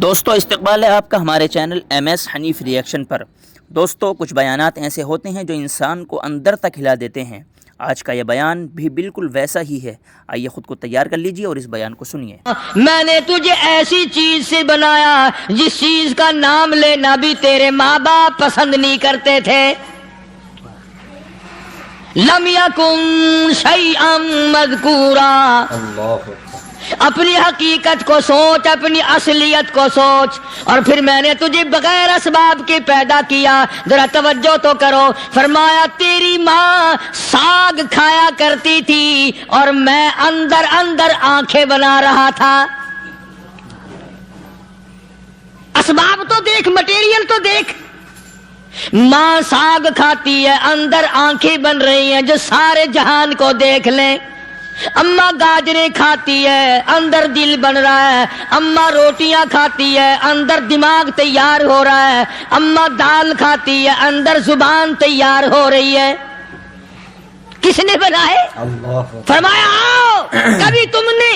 دوستو استقبال ہے آپ کا ہمارے channel M S Hanif reaction پر۔ دوستو کچھ بیانات ایسے ہوتے ہیں جو انسان کو اندر تک ہلا دیتے ہیں۔ آج کا یہ بیان بھی بالکل ویسا ہی ہے۔ آئیے خود کو تیار کر لیجئے اور اس بیان کو سنیے۔ میں نے تجھے ایسی چیز سے بنایا جس چیز کا نام لینا بھی تیرے ماں باپ پسند نہیں کرتے تھے۔ لم یکن شیئا مذکورا، اپنی حقیقت کو سوچ، اپنی اصلیت کو سوچ۔ اور پھر میں نے تجھے بغیر اسباب کے پیدا کیا۔ ذرا توجہ تو کرو۔ فرمایا تیری ماں ساگ کھایا کرتی تھی اور میں اندر اندر آنکھیں بنا رہا تھا۔ اسباب تو دیکھ، مٹیریل تو دیکھ۔ ماں ساگ کھاتی ہے، اندر آنکھیں بن رہی ہیں جو سارے جہان کو دیکھ لیں۔ اماں گاجریں کھاتی ہے، اندر دل بن رہا ہے۔ اماں روٹیاں کھاتی ہے، اندر دماغ تیار ہو رہا ہے۔ اماں دال کھاتی ہے، اندر زبان تیار ہو رہی ہے۔ کس نے بنائے؟ فرمایا آؤ، کبھی تم نے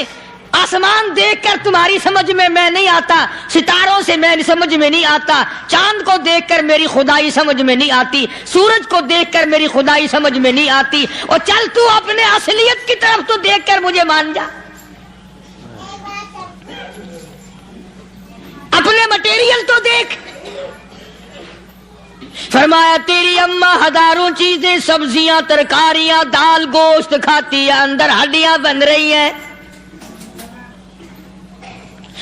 آسمان دیکھ کر تمہاری سمجھ میں نہیں آتا، ستاروں سے میں سمجھ میں نہیں آتا، چاند کو دیکھ کر میری خدائی سمجھ میں نہیں آتی، سورج کو دیکھ کر میری خدائی سمجھ میں نہیں آتی۔ اور چل تو اپنے اصلیت کی طرف تو دیکھ کر مجھے مان جا، اپنے مٹیریل تو دیکھ۔ فرمایا تیری اماں ہزاروں چیزیں، سبزیاں، ترکاریاں، دال، گوشت کھاتی ہے، اندر ہڈیاں بن رہی ہیں۔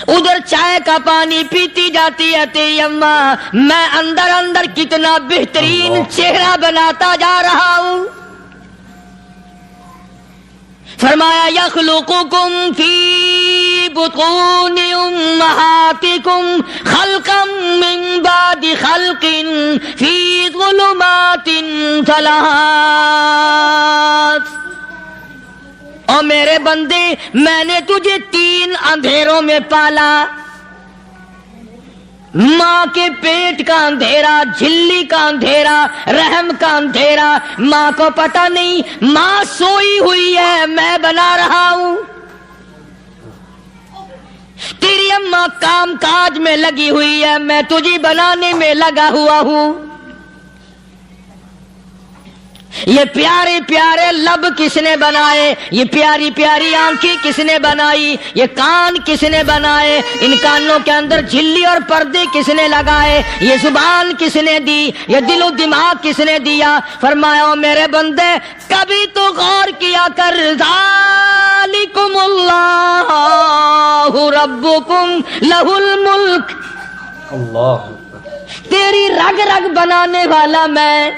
ادھر چائے کا پانی پیتی جاتی ہے تیری اماں، میں اندر اندر کتنا بہترین چہرہ بناتا جا رہا ہوں۔ فرمایا یخلقکم فی بطون امہاتکم خلقا من بعد خلق فی ظلمات ثلاث۔ اور میرے بندے، میں نے تجھے 3 اندھیروں میں پالا۔ ماں کے پیٹ کا اندھیرا، جھلی کا اندھیرا، رحم کا اندھیرا۔ ماں کو پتہ نہیں، ماں سوئی ہوئی ہے، میں بنا رہا ہوں۔ تیری اماں کام کاج میں لگی ہوئی ہے، میں تجھے بنانے میں لگا ہوا ہوں۔ یہ پیارے پیارے لب کس نے بنائے؟ یہ پیاری پیاری آنکھیں کس نے بنائی؟ یہ کان کس نے بنائے؟ ان کانوں کے اندر جھلی اور پردے کس نے لگائے؟ یہ زبان کس نے دی؟ یہ دل و دماغ کس نے دیا؟ فرمایا او میرے بندے، کبھی تو غور کیا کر، ذالکم اللہ ربکم لہ الملک، تیری رگ رگ بنانے والا میں۔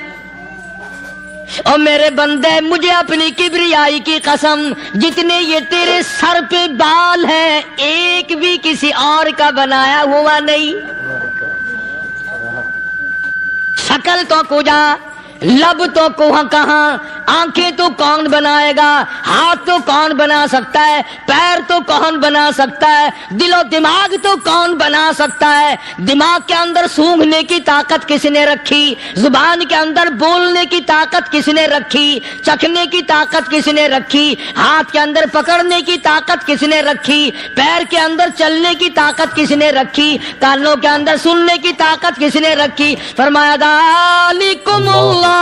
اور میرے بندے، مجھے اپنی کبریائی کی قسم، جتنے یہ تیرے سر پہ بال ہیں، ایک بھی کسی اور کا بنایا ہوا نہیں۔ شکل تو کجا، لب تو کہاں، آنکھیں تو کون بنائے گا، ہاتھ تو کون بنا سکتا ہے، پیر تو کون بنا سکتا ہے، دل و دماغ تو کون بنا سکتا ہے؟ دماغ کے اندر سونگھنے کی طاقت کس نے رکھی؟ زبان کے اندر بولنے کی طاقت کس نے رکھی؟ چکھنے کی طاقت کس نے رکھی؟ ہاتھ کے اندر پکڑنے کی طاقت کس نے رکھی؟ پیر کے اندر چلنے کی طاقت کس نے رکھی؟ کانوں کے اندر سننے کی طاقت کس نے رکھی؟ فرمایا ذالکم اللہ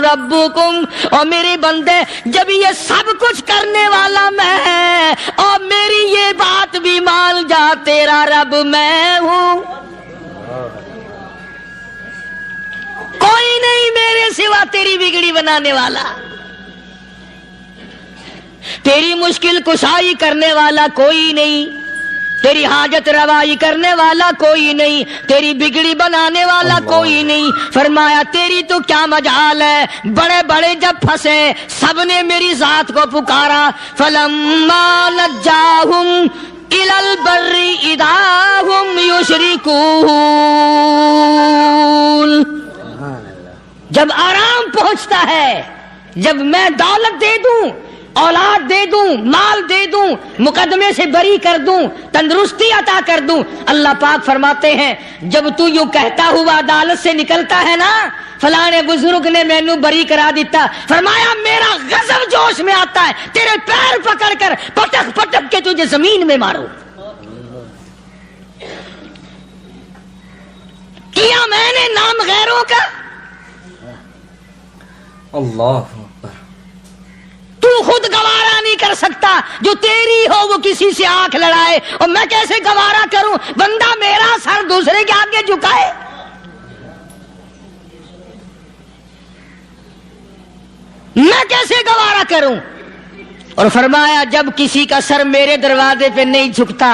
ربکم۔ اور میرے بندے، جب یہ سب کچھ کرنے والا میں، اور میری یہ بات بھی مان جا، تیرا رب میں ہوں، کوئی نہیں میرے سوا تیری بگڑی بنانے والا، تیری مشکل کشائی کرنے والا کوئی نہیں، تیری حاجت روائی کرنے والا کوئی نہیں، تیری بگڑی بنانے والا کوئی نہیں۔ فرمایا تیری تو کیا مجال ہے، بڑے بڑے جب پھنسے سب نے میری ذات کو پکارا۔ فلما نجاہم الی البر اذا ہم یشرکون، جب آرام پہنچتا ہے، جب میں دولت دے دوں، اولاد دے دوں، مال دے دوں، مقدمے سے بری کر دوں، تندرستی عطا کر دوں، اللہ پاک فرماتے ہیں جب تو یوں کہتا ہوا عدالت سے نکلتا ہے نا، فلانے بزرگ نے مینوں بری کرا دیتا، فرمایا میرا غضب جوش میں آتا ہے، تیرے پیر پکڑ کر پٹک پٹک کے تجھے زمین میں ماروں۔ غیروں کا؟ اللہ اکبر. تو خود گوارا نہیں کر سکتا، جو تیری ہو وہ کسی سے آنکھ لڑائے، اور میں کیسے گوارا کروں بندہ میرا سر دوسرے کے آگے جھکائے؟ میں کیسے گوارا کروں؟ اور فرمایا جب کسی کا سر میرے دروازے پہ نہیں جھکتا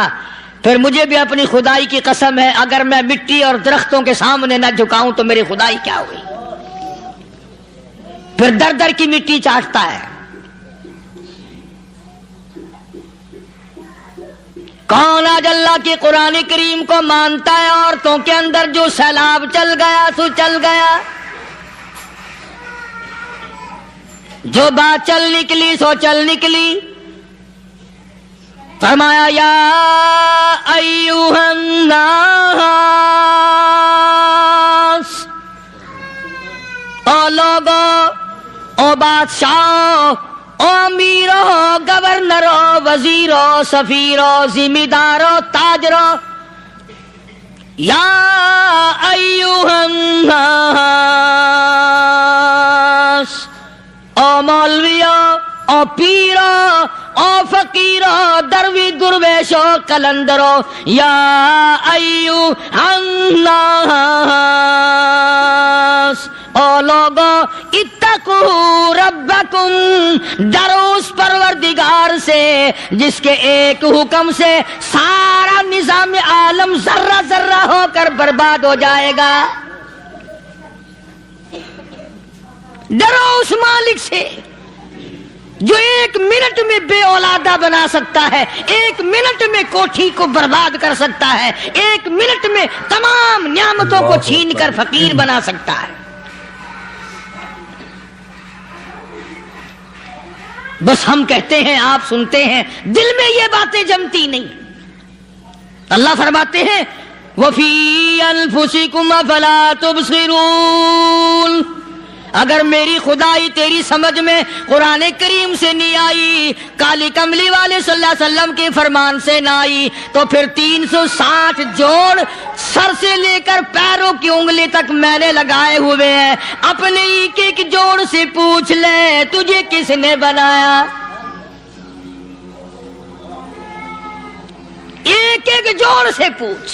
پھر مجھے بھی اپنی خدائی کی قسم ہے، اگر میں مٹی اور درختوں کے سامنے نہ جھکاؤں تو میری خدائی کیا ہوئی؟ پھر در در کی مٹی چاٹتا ہے. کون آج اللہ کے قرآن کریم کو مانتا ہے؟ عورتوں کے اندر جو سیلاب چل گیا سو چل گیا، جو بات چل نکلی سو چل نکلی. فرمایا یا ایھا الناس، او لوگو، او بادشاہ، او امیرو، گورنرو، وزیرو، سفیرو، ذمہ دارو، تاجرو، یا ایھا الناس، او مولویو، او پیرو، او فقیرو، دروی درویشو، کلندرو، یا ایھا الناس، او لوگو، اتقو ربکم، ڈرو اس پروردگار سے جس کے ایک حکم سے سارا نظام عالم ذرہ ذرہ ہو کر برباد ہو جائے گا. ڈرو اس مالک سے جو ایک منٹ میں بے اولادہ بنا سکتا ہے، ایک منٹ میں کوٹھی کو برباد کر سکتا ہے، ایک منٹ میں تمام نعمتوں کو چھین کر فقیر بنا سکتا ہے. بس ہم کہتے ہیں، آپ سنتے ہیں، دل میں یہ باتیں جمتی نہیں. اللہ فرماتے ہیں وَفِي أَنفُسِكُمْ أَفَلَا تُبْصِرُونَ. اگر میری خدائی تیری سمجھ میں قرآن کریم سے نہیں آئی، کالی کملی والے صلی اللہ علیہ وسلم کے فرمان سے نہ آئی، تو پھر 360 جوڑ سر سے لے کر پیروں کی انگلی تک میں نے لگائے ہوئے ہیں. اپنے ایک ایک جوڑ سے پوچھ لے تجھے کس نے بنایا؟ ایک ایک جوڑ سے پوچھ،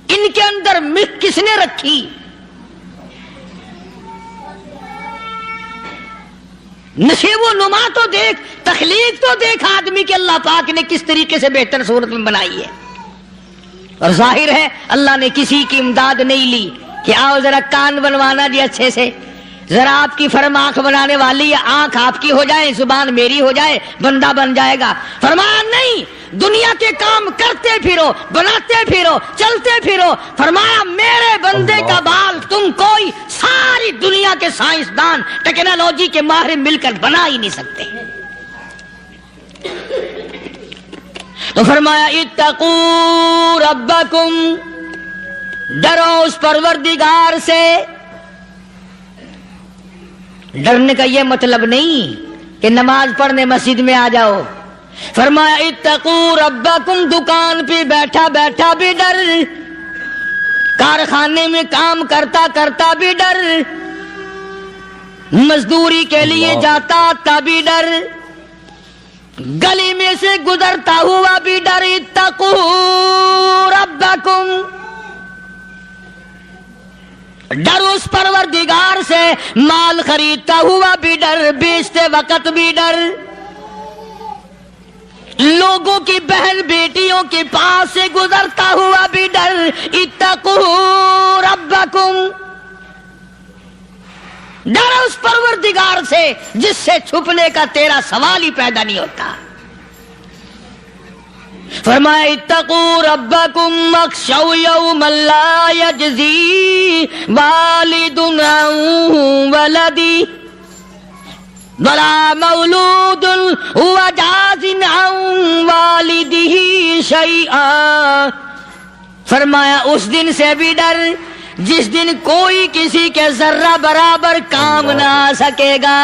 ان کے اندر مکھ کس نے رکھی؟ نشیب و نما تو دیکھ، تخلیق تو دیکھ آدمی کے اللہ پاک نے کس طریقے سے بہتر صورت میں بنائی ہے. اور ظاہر ہے اللہ نے کسی کی امداد نہیں لی کہ آؤ ذرا کان بنوانا جی اچھے سے، ذرا آپ کی فرم آنکھ بنانے والی ہے، آنکھ آپ کی ہو جائے، زبان میری ہو جائے، بندہ بن جائے گا. فرمایا نہیں، دنیا کے کام کرتے پھرو، بناتے پھرو، چلتے پھرو. فرمایا میرے بندے کا بال تم کوئی ساری دنیا کے سائنسدان، ٹیکنالوجی کے ماہر مل کر بنا ہی نہیں سکتے. تو فرمایا اتقو ربکم، ڈرو اس پروردگار سے. ڈرنے کا یہ مطلب نہیں کہ نماز پڑھنے مسجد میں آ جاؤ. فرمایا اتقو ربکم، دکان پہ بیٹھا بیٹھا بھی ڈر، کارخانے میں کام کرتا کرتا بھی ڈر، مزدوری کے لیے جاتا تبھی ڈر، گلی میں سے گزرتا ہوا بھی ڈر. اتقو ربکم، ڈر اس پروردگار سے. مال خریدتا ہوا بھی ڈر، بیچتے وقت بھی ڈر، لوگوں کی بہن بیٹیوں کے پاس سے گزرتا ہوا بھی ڈر. اتقو ربکم، ڈر اس پروردگار سے جس سے چھپنے کا تیرا سوال ہی پیدا نہیں ہوتا. فرمایا اتقو ربکم واخشوا یوما لا یجزی والد عن ولدی ولا مولود هو جاز عن والده شیئا. فرمایا اس دن سے بھی ڈر جس دن کوئی کسی کے ذرہ برابر کام نہ آ سکے گا.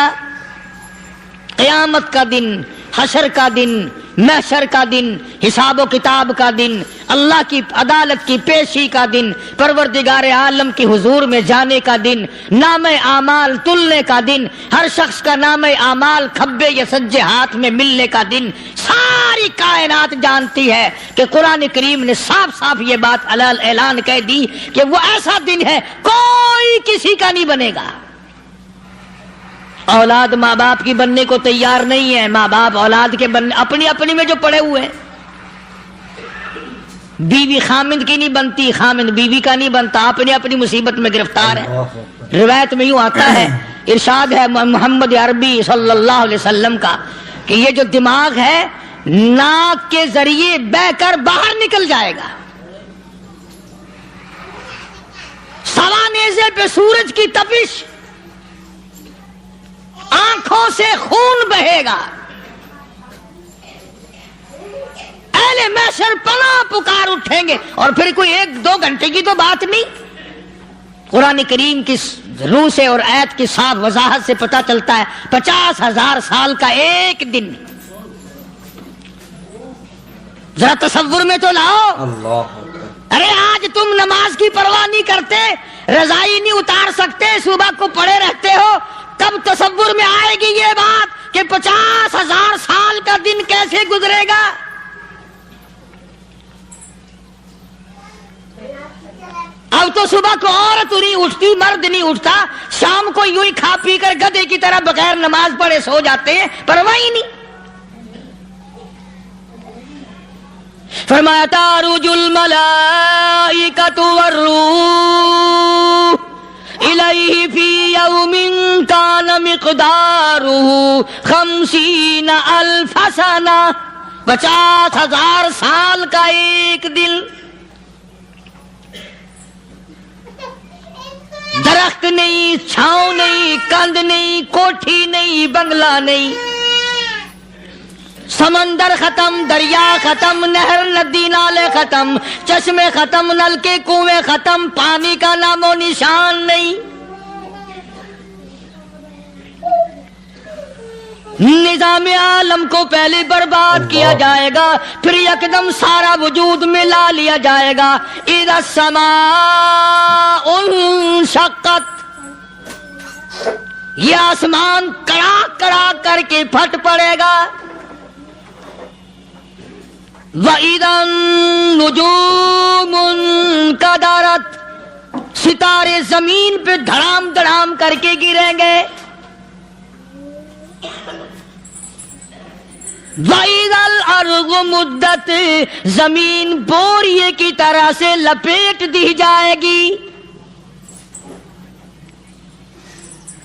قیامت کا دن، حشر کا دن، محشر کا دن، حساب و کتاب کا دن، اللہ کی عدالت کی پیشی کا دن، پروردگار عالم کی حضور میں جانے کا دن، نام اعمال تلنے کا دن، ہر شخص کا نام اعمال کھبے یا سجے ہاتھ میں ملنے کا دن، ساری کائنات جانتی ہے کہ قرآن کریم نے صاف صاف یہ بات اعلان کہہ دی کہ وہ ایسا دن ہے کوئی کسی کا نہیں بنے گا۔ اولاد ماں باپ کی بننے کو تیار نہیں ہے، ماں باپ اولاد کے بننے اپنی میں جو پڑے ہوئے ہیں۔ بیوی خامند کی نہیں بنتی، خامند بیوی کا نہیں بنتا، اپنی مصیبت میں گرفتار ہے۔ روایت میں یوں آتا ہے، ارشاد ہے محمد عربی صلی اللہ علیہ وسلم کا کہ یہ جو دماغ ہے ناک کے ذریعے بہ کر باہر نکل جائے گا، سوا نیزے پہ سورج کی تپش، آنکھوں سے خون بہے گا، اہل محشر پناہ پکار اٹھیں گے، اور پھر کوئی 1-2 گھنٹے کی تو بات نہیں۔ قرآن کریم کی روح سے اور آیت کی صاف وضاحت سے پتہ چلتا ہے 50,000 سال کا ایک دن۔ ذرا تصور میں تو لاؤ، اللہ ارے آج تم نماز کی پرواہ نہیں کرتے، رضائی نہیں اتار سکتے، صبح کو پڑے رہتے ہو، کب تصور میں آئے گی یہ بات کہ 50,000 سال کا دن کیسے گزرے گا؟ اب تو صبح کو عورت نہیں اٹھتی، مرد نہیں اٹھتا، شام کو یوں ہی کھا پی کر گدھے کی طرح بغیر نماز پڑھے سو جاتے ہیں، پرواہ ہی نہیں۔ فرمایا تعرج الملائکۃ والروح الیہ فی یوم کان مقدارہ 50,000 سنہ، 50,000 سال کا ایک دن۔ درخت نہیں، چھاؤں نہیں، کند نہیں، کوٹھی نہیں، بنگلہ نہیں، سمندر ختم، دریا ختم، نہر ندی نالے ختم، چشمے ختم، نلکے کنویں ختم، پانی کا نام و نشان نہیں۔ نظام عالم کو پہلے برباد کیا جائے گا، پھر یکدم سارا وجود ملا لیا جائے گا۔ اذا السماء انشقت، یہ آسمان کڑاک کڑاک کر کے پھٹ پڑے گا۔ وَإِذَا النُّجُومُ انْكَدَرَتْ، ستارے زمین پہ دھڑام دھڑام کر کے گریں گے۔ وَإِذَا الْأَرْضُ مُدَّتْ، زمین بوریے کی طرح سے لپیٹ دی جائے گی۔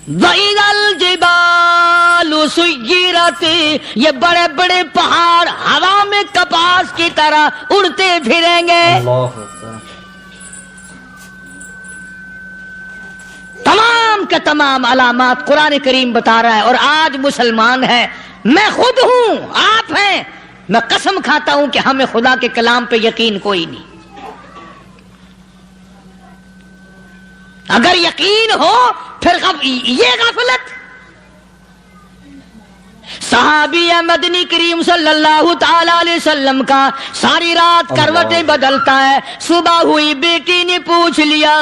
وَإِذَا الْجِبَالُ سُيِّرَتْ، یہ بڑے بڑے پہاڑ ہوا میں کپاس کی طرح اڑتے پھریں گے۔ تمام کے تمام علامات قرآن کریم بتا رہا ہے، اور آج مسلمان ہے، میں خود ہوں، آپ ہیں، میں قسم کھاتا ہوں کہ ہمیں خدا کے کلام پہ یقین کوئی نہیں۔ اگر یقین ہو پھر یہ غفلت۔ صحابی مدنی کریم صلی اللہ تعالی علیہ وسلم کا ساری رات کروٹیں بدلتا ہے، صبح ہوئی بیٹی نے پوچھ لیا،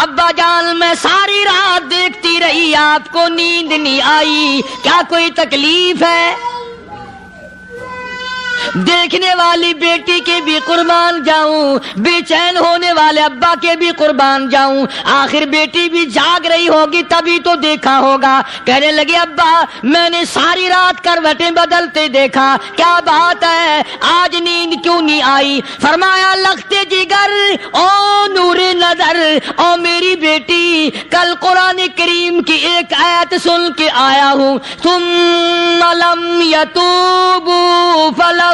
ابا جان میں ساری رات دیکھتی رہی، آپ کو نیند نہیں آئی، کیا کوئی تکلیف ہے؟ دیکھنے والی بیٹی کے بھی قربان جاؤں، بے چین ہونے والے ابا کے بھی قربان جاؤں، آخر بیٹی بھی جاگ رہی ہوگی تبھی تو دیکھا ہوگا۔ کہنے لگے ابا میں نے ساری رات کروٹیں بدلتے دیکھا، کیا بات ہے، آج نیند کیوں نہیں آئی؟ فرمایا لختے جگر او نور نظر، او میری بیٹی کل قرآن کریم کی ایک آیت سن کے آیا ہوں، ثم لم یتوبوا فلہم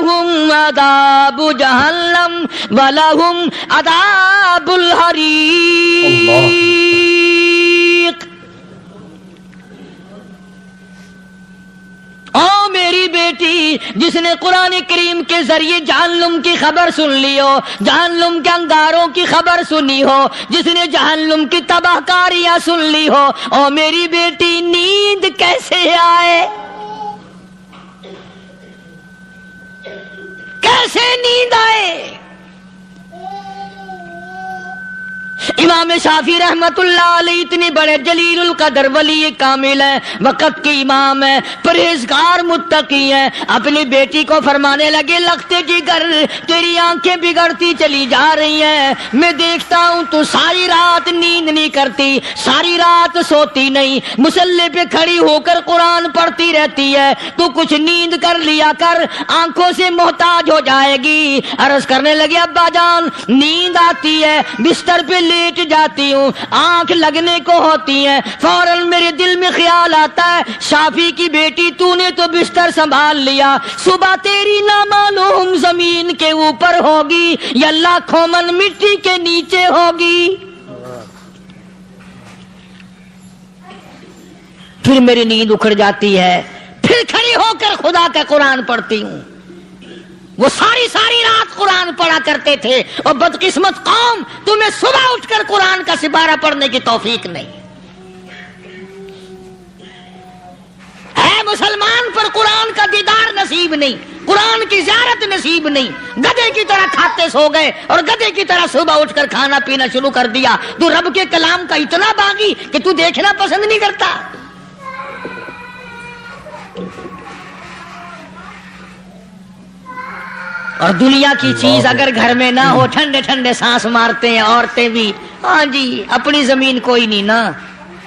عذاب جہنم ولہم عذاب الحریق۔ او میری بیٹی جس نے قرآن کریم کے ذریعے جہنم کی خبر سن لی ہو، جہنم کے انگاروں کی خبر سنی ہو، جس نے جہنم کی تباہ کاریاں سن لی ہو، او میری بیٹی نیند کیسے آئے؟ کیسے نیند آئے؟ امام شافعی رحمت اللہ علیہ اتنے بڑے جلیل القدر ولی کامل ہے، وقت کے امام ہے، پرہیزگار متقی ہے، اپنی بیٹی کو فرمانے لگے لگتے جگر تیری آنکھیں بگڑتی چلی جا رہی ہیں، میں دیکھتا ہوں تو ساری رات نیند نہیں کرتی، ساری رات سوتی نہیں، مصلی پہ کھڑی ہو کر قرآن پڑھتی رہتی ہے، تو کچھ نیند کر لیا کر، آنکھوں سے محتاج ہو جائے گی۔ عرض کرنے لگے ابا جان نیند آتی ہے، بستر پہ لیٹ جاتی ہوں، آنکھ لگنے کو ہوتی ہے، فوراً میرے دل میں خیال آتا ہے شافی کی بیٹی تو نے تو بستر سنبھال لیا، صبح تیری نامعلوم زمین کے اوپر ہوگی یا لاکھوں من مٹی کے نیچے ہوگی۔ پھر میری نیند اکھڑ جاتی ہے، پھر کھڑی ہو کر خدا کا قرآن پڑھتی ہوں۔ وہ ساری رات قرآن پڑھا کرتے تھے، اور بدقسمت قوم تمہیں صبح اٹھ کر قرآن کا سپارہ پڑھنے کی توفیق نہیں ہے۔ مسلمان پر قرآن کا دیدار نصیب نہیں، قرآن کی زیارت نصیب نہیں، گدھے کی طرح کھاتے سو گئے اور گدھے کی طرح صبح اٹھ کر کھانا پینا شروع کر دیا۔ تو رب کے کلام کا اتنا باغی کہ تو دیکھنا پسند نہیں کرتا۔ اور دنیا کی چیز اگر گھر میں نہ ہو، ٹھنڈے ٹھنڈے سانس مارتے ہیں عورتیں بھی، ہاں جی اپنی زمین کوئی نہیں نا،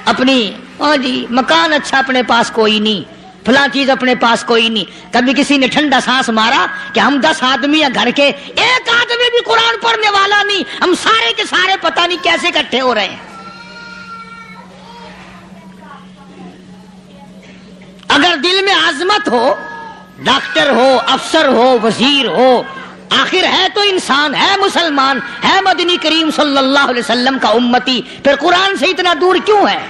اپنی ہاں جی مکان اچھا اپنے پاس کوئی نہیں، فلاں چیز اپنے پاس کوئی نہیں۔ کبھی کسی نے ٹھنڈا سانس مارا کہ ہم 10 آدمی ہیں گھر کے، ایک آدمی بھی قرآن پڑھنے والا نہیں، ہم سارے کے سارے پتہ نہیں کیسے اکٹھے ہو رہے ہیں۔ اگر دل میں عظمت ہو، ڈاکٹر ہو، افسر ہو، وزیر ہو، آخر ہے تو انسان، ہے مسلمان، ہے مدنی کریم صلی اللہ علیہ وسلم کا امتی، پھر قرآن سے اتنا دور کیوں ہے؟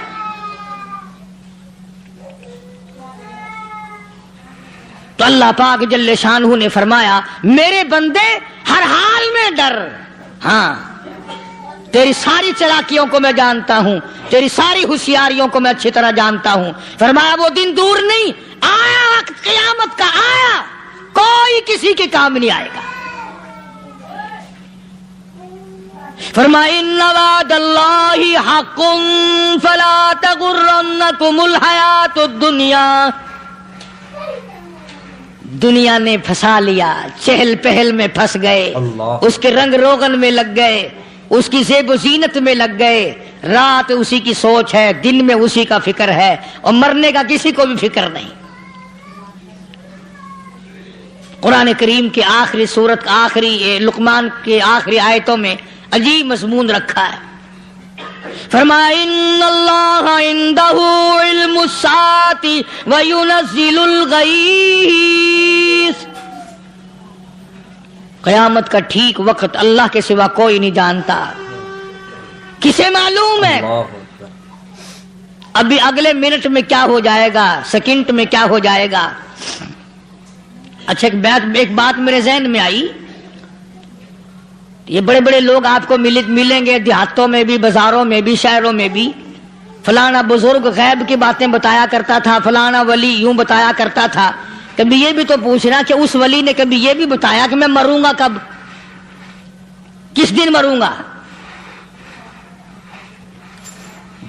تو اللہ پاک جل شانہ نے فرمایا میرے بندے ہر حال میں ڈر، ہاں تیری ساری چلاکیوں کو میں جانتا ہوں، تیری ساری ہوشیاریوں کو میں اچھی طرح جانتا ہوں۔ فرمایا وہ دن دور نہیں، آیا وقت قیامت کا، آیا، کوئی کسی کے کام نہیں آئے گا۔ فرمایا ان وعد اللہ حق فلا تغرنکم الحیات الدنیا۔ دنیا نے پھنسا لیا، چہل پہل میں پھنس گئے، اس کے رنگ روغن میں لگ گئے، اس کی زیب و زینت میں لگ گئے، رات اسی کی سوچ ہے، دن میں اسی کا فکر ہے، اور مرنے کا کسی کو بھی فکر نہیں۔ قرآن کریم کے آخری سورت آخری لقمان کے آخری آیتوں میں عجیب مضمون رکھا ہے۔ فرمایا ان اللہ عندہ علم الساعۃ وینزل الغیث۔ قیامت کا ٹھیک وقت اللہ کے سوا کوئی نہیں جانتا، کسے معلوم ہے؟ ابھی اگلے منٹ میں کیا ہو جائے گا، سیکنڈ میں کیا ہو جائے گا۔ اچھا ایک بات میرے ذہن میں آئی، یہ بڑے بڑے لوگ آپ کو ملیں گے دیہاتوں میں بھی، بازاروں میں بھی، شہروں میں بھی، فلانا بزرگ غیب کی باتیں بتایا کرتا تھا، فلانا ولی یوں بتایا کرتا تھا۔ کبھی یہ بھی تو پوچھنا کہ اس ولی نے کبھی یہ بھی بتایا کہ میں مروں گا کب، کس دن مروں گا؟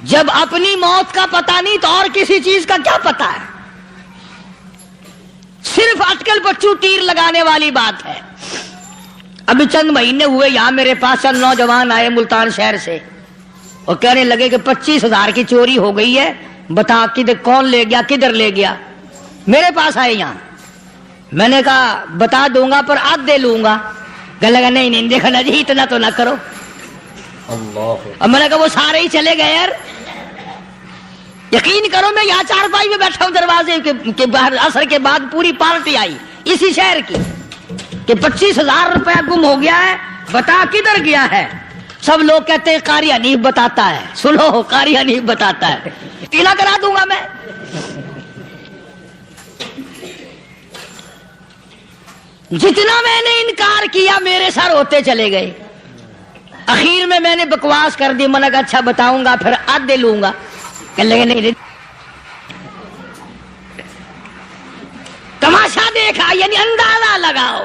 جب اپنی موت کا پتہ نہیں تو اور کسی چیز کا کیا پتہ ہے؟ صرف اٹکل پچو تیر لگانے والی بات ہے۔ ابھی چند مہینے ہوئے یہاں میرے پاس چند نوجوان آئے ملتان شہر سے، اور کہنے لگے کہ 25,000 کی چوری ہو گئی ہے، بتا کدھر کون لے گیا، کدھر لے گیا۔ میرے پاس آئے یہاں، میں نے کہا بتا دوں گا پر آدھے لوں گا۔ کہنے لگا نہیں نہیں دیکھنا جی اتنا تو نہ کرو۔ اور میں نے کہا وہ سارے ہی چلے گئے یار، یقین کرو میں یہاں چارپائی میں بیٹھا ہوں دروازے کے باہر، عصر کے بعد پوری پارٹی آئی اسی شہر کی کہ 25,000 روپیہ گم ہو گیا ہے، بتا کدھر گیا ہے۔ سب لوگ کہتے ہیں قاری حنیف بتاتا ہے، سنو قاری حنیف بتاتا ہے، ٹیلا کرا دوں گا میں۔ جتنا میں نے انکار کیا میرے سر ہوتے چلے گئے، اخیر میں نے بکواس کر دی، میں نے کہا اچھا بتاؤں گا پھر آدھے لوں گا۔ کہ لگے نہیں تماشا دیکھا، یعنی اندازہ لگاؤ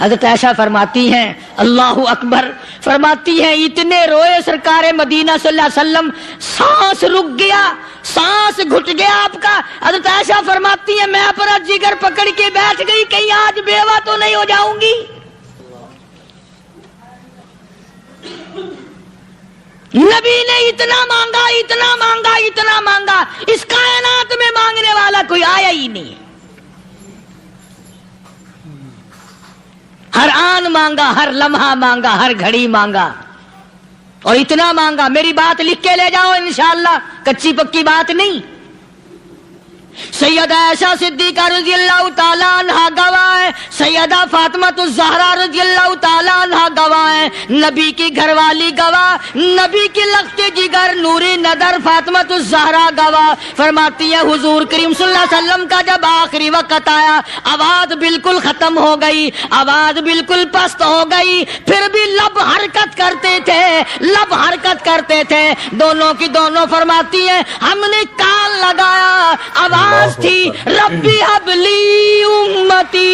حضرت عائشہ فرماتی ہیں اللہ اکبر، فرماتی ہیں اتنے روئے سرکار مدینہ صلی اللہ علیہ وسلم، سانس رک گیا، سانس گھٹ گیا آپ کا۔ حضرت عائشہ فرماتی ہیں میں اپنا جگر پکڑ کے بیٹھ گئی، کہیں آج بیوہ تو نہیں ہو جاؤں گی۔ نبی نے اتنا مانگا، اتنا مانگا، اتنا مانگا، اس کائنات میں مانگنے والا کوئی آیا ہی نہیں۔ ہر آن مانگا، ہر لمحہ مانگا، ہر گھڑی مانگا، اور اتنا مانگا۔ میری بات لکھ کے لے جاؤ انشاءاللہ، کچی پکی بات نہیں۔ سیدہ عائشہ صدیقہ رضی اللہ تعالیٰ عنہ گواہ ہے، سیدہ فاطمہ الزہرا رضی اللہ تعالیٰ عنہ گواہ ہے، نبی کی گھر والی گواہ، نبی کی لخت جگر نوری نظر فاطمہ الزہرا گواہ، فرماتی ہے حضور کریم صلی اللہ علیہ وسلم کا جب آخری وقت آیا، آواز بالکل ختم ہو گئی، آواز بالکل پست ہو گئی، پھر بھی لب حرکت کرتے تھے، لب حرکت کرتے تھے، دونوں کی دونوں فرماتی ہیں ہم نے کان لگایا، آواز تھی ربی حبلی امتی،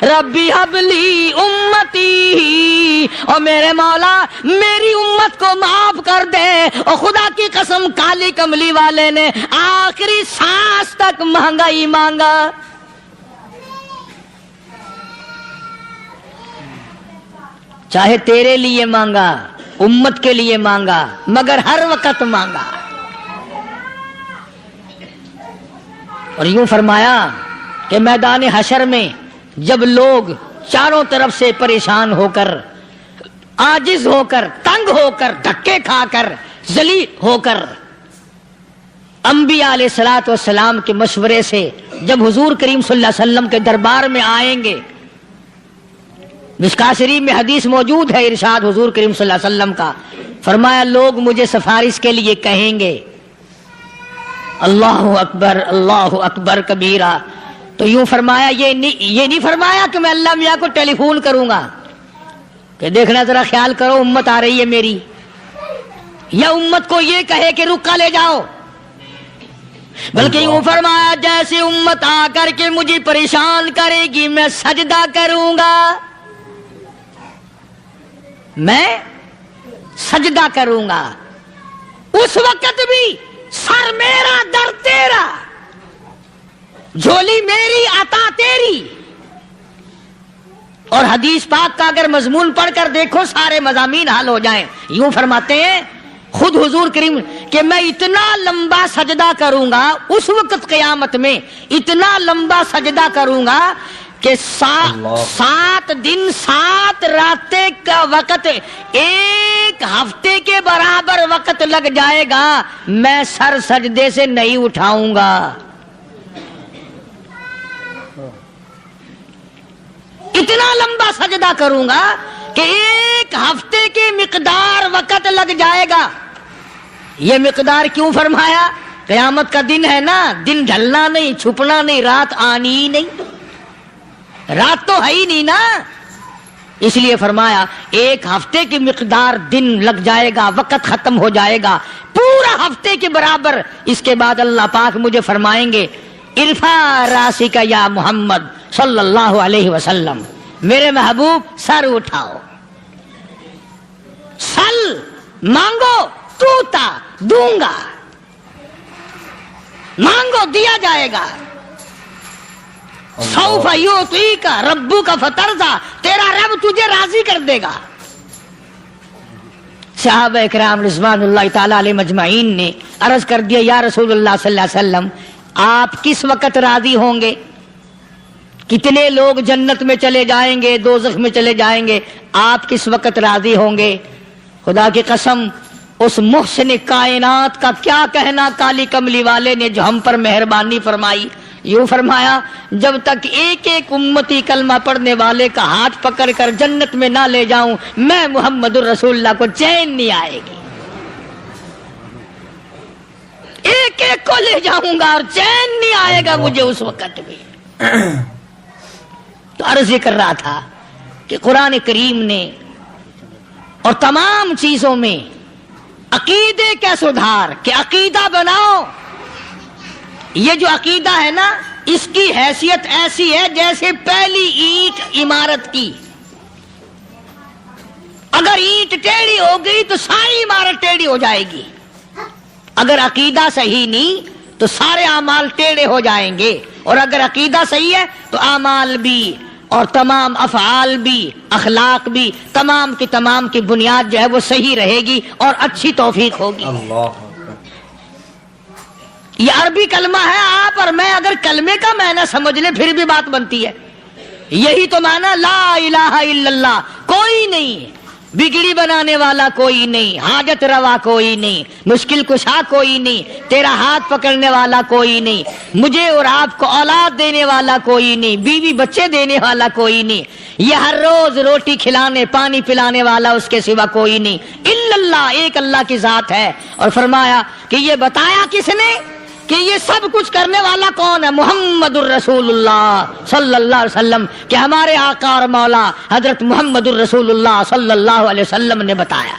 ربی حبلی امتی، اور میرے مولا میری امت کو معاف کر دے۔ اور خدا کی قسم کالی کملی والے نے آخری سانس تک مانگا ہی مانگا۔ چاہے تیرے لیے مانگا، امت کے لیے مانگا، مگر ہر وقت مانگا۔ اور یوں فرمایا کہ میدان حشر میں جب لوگ چاروں طرف سے پریشان ہو کر، عاجز ہو کر، تنگ ہو کر، دھکے کھا کر، ذلیل ہو کر، انبیاء علیہ الصلوۃ والسلام کے مشورے سے جب حضور کریم صلی اللہ علیہ وسلم کے دربار میں آئیں گے، مشکاۃ شریف میں حدیث موجود ہے، ارشاد حضور کریم صلی اللہ علیہ وسلم کا، فرمایا لوگ مجھے سفارش کے لیے کہیں گے اللہ اکبر کبیرہ، تو یوں فرمایا یہ نہیں فرمایا کہ میں اللہ میاں کو ٹیلی فون کروں گا کہ دیکھنا ذرا خیال کرو امت آ رہی ہے میری، یا امت کو یہ کہے کہ رکا لے جاؤ، بلکہ یوں فرمایا جیسے امت آ کر کے مجھے پریشان کرے گی میں سجدہ کروں گا، میں سجدہ کروں گا، اس وقت بھی سر میرا در تیرا، جھولی میری عطا تیری۔ اور حدیث پاک کا اگر مضمون پڑھ کر دیکھو سارے مضامین حل ہو جائیں۔ یوں فرماتے ہیں خود حضور کریم کہ میں اتنا لمبا سجدہ کروں گا اس وقت قیامت میں، اتنا لمبا سجدہ کروں گا کہ 7 دن 7 راتیں کا وقت 1 ہفتے کے برابر وقت لگ جائے گا، میں سر سجدے سے نہیں اٹھاؤں گا۔ اتنا لمبا سجدہ کروں گا کہ 1 ہفتے کی مقدار وقت لگ جائے گا۔ یہ مقدار کیوں فرمایا؟ قیامت کا دن ہے نا، دن ڈھلنا نہیں، چھپنا نہیں، رات آنی ہی نہیں، رات تو ہے ہی نہیں نا، اس لیے فرمایا 1 ہفتے کی مقدار دن لگ جائے گا، وقت ختم ہو جائے گا پورا ہفتے کے برابر۔ اس کے بعد اللہ پاک مجھے فرمائیں گے ارفع راسک یا محمد صلی اللہ علیہ وسلم، میرے محبوب سر اٹھاؤ، سل مانگو توتا دوں گا، مانگو دیا جائے گا، سوف یعطیک ربک فترضی، تیرا رب تجھے راضی کر دے گا۔ صحابہ اکرام رضوان اللہ تعالی علیہ مجمعین نے عرض کر دیا یا رسول اللہ صلی اللہ علیہ وسلم آپ کس وقت راضی ہوں گے؟ کتنے لوگ جنت میں چلے جائیں گے، دوزخ میں چلے جائیں گے، آپ کس وقت راضی ہوں گے؟ خدا کی قسم اس محسن کائنات کا کیا کہنا کالی کملی والے نے جو ہم پر مہربانی فرمائی۔ یوں فرمایا جب تک ایک ایک امتی کلمہ پڑھنے والے کا ہاتھ پکڑ کر جنت میں نہ لے جاؤں میں محمد الرسول اللہ کو چین نہیں آئے گی، ایک ایک کو لے جاؤں گا اور چین نہیں آئے گا مجھے اس وقت بھی۔ تو عرض یہ کر رہا تھا کہ قرآن کریم نے اور تمام چیزوں میں عقیدے کا سدھار کہ عقیدہ بناؤ، یہ جو عقیدہ ہے نا اس کی حیثیت ایسی ہے جیسے پہلی اینٹ عمارت کی. اگر اینٹ ٹیڑھی ہو گئی تو ساری عمارت ٹیڑھی ہو جائے گی. اگر عقیدہ صحیح نہیں تو سارے اعمال ٹیڑھے ہو جائیں گے، اور اگر عقیدہ صحیح ہے تو اعمال بھی اور تمام افعال بھی اخلاق بھی تمام کی بنیاد جو ہے وہ صحیح رہے گی اور اچھی توفیق ہوگی. اللہ یہ عربی کلمہ ہے. آپ اور میں اگر کلمے کا معنی سمجھ لیں پھر بھی بات بنتی ہے. یہی تو معنی لا الہ الا اللہ. کوئی نہیں بگڑی بنانے والا، کوئی نہیں حاجت روا، کوئی نہیں مشکل کشا، کوئی نہیں تیرا ہاتھ پکڑنے والا، کوئی نہیں مجھے اور آپ کو اولاد دینے والا، کوئی نہیں بیوی بچے دینے والا، کوئی نہیں یہ ہر روز روٹی کھلانے پانی پلانے والا اس کے سوا کوئی نہیں الا اللہ. ایک اللہ کی ذات ہے. اور فرمایا کہ یہ بتایا کس نے کہ یہ سب کچھ کرنے والا کون ہے؟ محمد الرسول اللہ صلی اللہ علیہ وسلم، کہ ہمارے آقا اور مولا حضرت محمد الرسول اللہ صلی اللہ علیہ وسلم نے بتایا.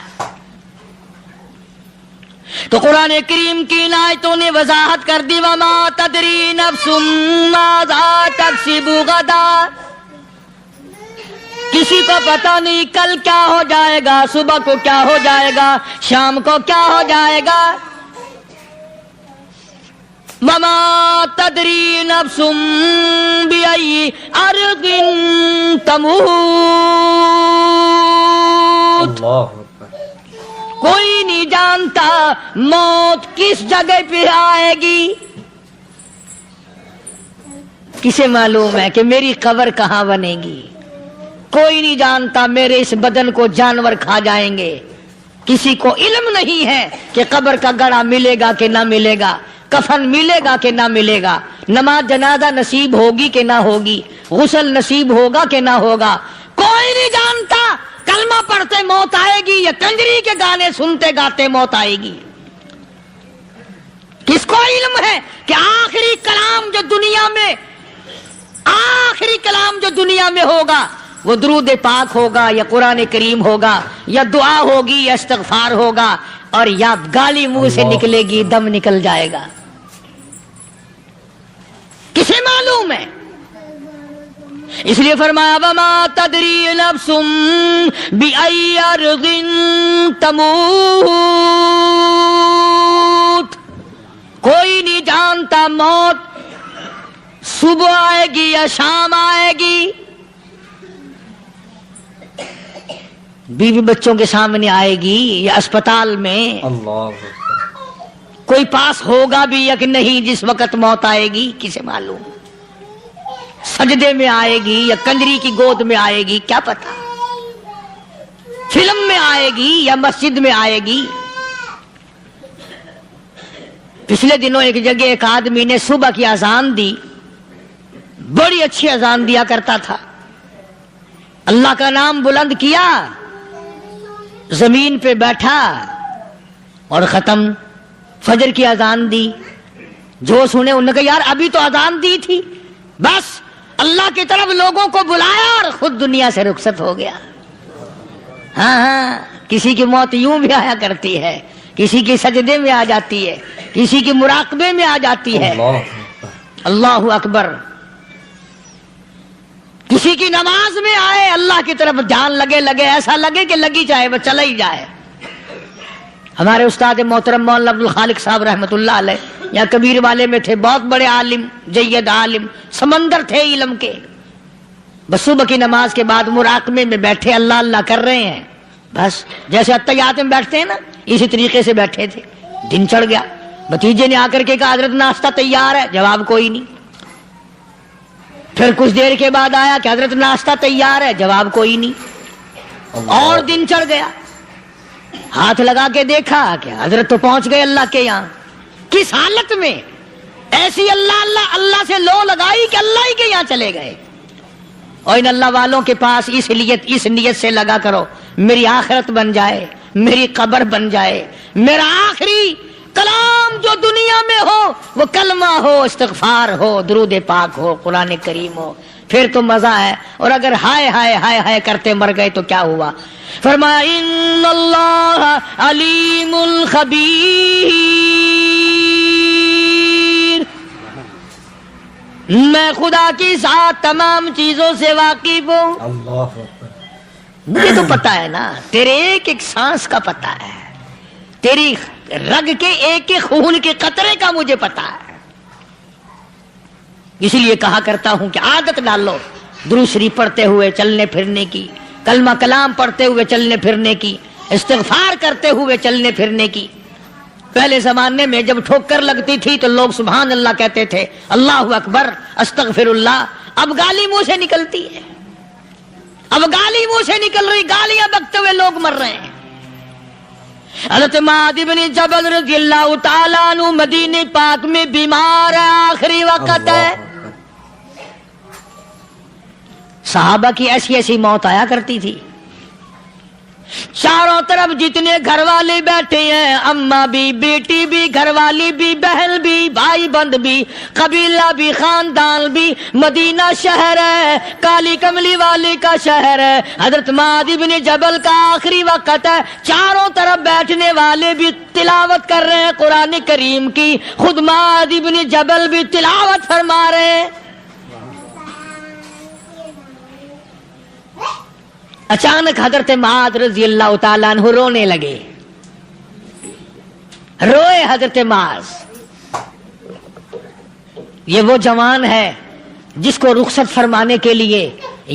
تو قرآن کریم کی ان آیتوں نے وضاحت کر دی وما تدری نفس ماذا تکسب غدا. کسی کو پتہ نہیں کل کیا ہو جائے گا، صبح کو کیا ہو جائے گا، شام کو کیا ہو جائے گا. وما تدری نفس بأي أرض تموت. اللہ اکبر. کوئی نہیں جانتا موت کس جگہ پہ آئے گی. کسے معلوم ہے کہ میری قبر کہاں بنے گی؟ کوئی نہیں جانتا میرے اس بدن کو جانور کھا جائیں گے. کسی کو علم نہیں ہے کہ قبر کا گڑھا ملے گا کہ نہ ملے گا، کفن ملے گا کہ نہ ملے گا، نماز جنازہ نصیب ہوگی کہ نہ ہوگی، غسل نصیب ہوگا کہ نہ ہوگا. کوئی نہیں جانتا کلمہ پڑھتے موت آئے گی یا کنجری کے گانے سنتے گاتے موت آئے گی. کس کو علم ہے کہ آخری کلام جو دنیا میں ہوگا وہ درود پاک ہوگا یا قرآن کریم ہوگا یا دعا ہوگی یا استغفار ہوگا، اور یا گالی منہ سے نکلے گی، دم نکل جائے گا. کسے معلوم ہے؟ اس لیے فرمایا وما تدری نفس بأي أرض تموت. کوئی نہیں جانتا موت صبح آئے گی یا شام آئے گی، بیوی بچوں کے سامنے آئے گی یا اسپتال میں. اللہ کوئی پاس ہوگا بھی یا کہ نہیں جس وقت موت آئے گی؟ کسے معلوم؟ سجدے میں آئے گی یا کنجری کی گود میں آئے گی؟ کیا پتا. فلم میں آئے گی یا مسجد میں آئے گی. پچھلے دنوں ایک جگہ ایک آدمی نے صبح کی اذان دی، بڑی اچھی اذان دیا کرتا تھا، اللہ کا نام بلند کیا، زمین پہ بیٹھا اور ختم. فجر کی اذان دی، جو سنے انہوں نے کہا یار ابھی تو اذان دی تھی. بس اللہ کی طرف لوگوں کو بلایا اور خود دنیا سے رخصت ہو گیا. ہاں کسی کی موت یوں بھی آیا کرتی ہے، کسی کی سجدے میں آ جاتی ہے، کسی کی مراقبے میں آ جاتی ہے. اللہ اکبر. کسی کی نماز میں آئے، اللہ کی طرف دھیان لگے ایسا لگے کہ لگی جائے وہ چلا ہی جائے. ہمارے استاد محترم مولانا عبد الخالق صاحب رحمۃ اللہ علیہ یا کبیر والے میں تھے، بہت بڑے عالم، جید عالم، سمندر تھے علم کے. بس صبح کی نماز کے بعد مراقبے میں بیٹھے اللہ اللہ کر رہے ہیں، بس جیسے اتحیات میں بیٹھتے ہیں نا اسی طریقے سے بیٹھے تھے. دن چڑھ گیا. بھتیجے نے آ کر کے کہا حضرت ناشتہ تیار ہے، جواب کوئی نہیں. پھر کچھ دیر کے بعد آیا کہ حضرت ناشتہ تیار ہے، جواب کوئی نہیں. اور دن چڑھ گیا. ہاتھ لگا کے دیکھا کہ حضرت تو پہنچ گئے اللہ کے یہاں. کس حالت میں؟ ایسی اللہ اللہ اللہ سے لو لگائی کہ اللہ ہی کے یہاں چلے گئے. اور ان اللہ والوں کے پاس اس نیت سے لگا کرو میری آخرت بن جائے، میری قبر بن جائے، میرا آخری کلام جو دنیا میں ہو وہ کلمہ ہو، استغفار ہو، درود پاک ہو، قرآن کریم ہو، پھر تو مزہ ہے. اور اگر ہائے ہائے ہائے ہائے کرتے مر گئے تو کیا ہوا؟ فرمایا ان اللہ علیم خبیر. میں خدا کی ذات تمام چیزوں سے واقف ہوں. اللہ اکبر. مجھے تو پتا ہے نا، تیرے ایک ایک سانس کا پتا ہے، تیری رگ کے ایک ایک خون کے قطرے کا مجھے پتا ہے. اسی لیے کہا کرتا ہوں کہ عادت ڈالو درود شریف پڑھتے ہوئے چلنے پھرنے کی، کلمہ کلام پڑھتے ہوئے چلنے پھرنے کی، استغفار کرتے ہوئے چلنے پھرنے کی. پہلے زمانے میں جب ٹھوکر لگتی تھی تو لوگ سبحان اللہ کہتے تھے، اللہ اکبر، استغفر اللہ. اب گالی منہ سے نکلتی ہے، اب گالی منہ سے نکل رہی، گالیاں بکتے ہوئے لوگ مر رہے ہیں. حضرت معاذ بن جبل رضی اللہ تعالیٰ عنہ مدینے پاک میں بیمار ہے، آخری وقت ہے. صحابہ کی ایسی ایسی موت آیا کرتی تھی. چاروں طرف جتنے گھر والے بیٹھے ہیں، اماں بھی، بیٹی بھی، گھر والی بھی، بہن بھی، بھائی بند بھی، قبیلہ بھی، خاندان بھی. مدینہ شہر ہے، کالی کملی والے کا شہر ہے. حضرت معاذ بن جبل کا آخری وقت ہے. چاروں طرف بیٹھنے والے بھی تلاوت کر رہے ہیں قرآن کریم کی، خود معاذ بن جبل بھی تلاوت فرما رہے ہیں. اچانک حضرت معاذ رضی اللہ تعالیٰ عنہ رونے لگے. روئے حضرت معاذ. یہ وہ جوان ہے جس کو رخصت فرمانے کے لیے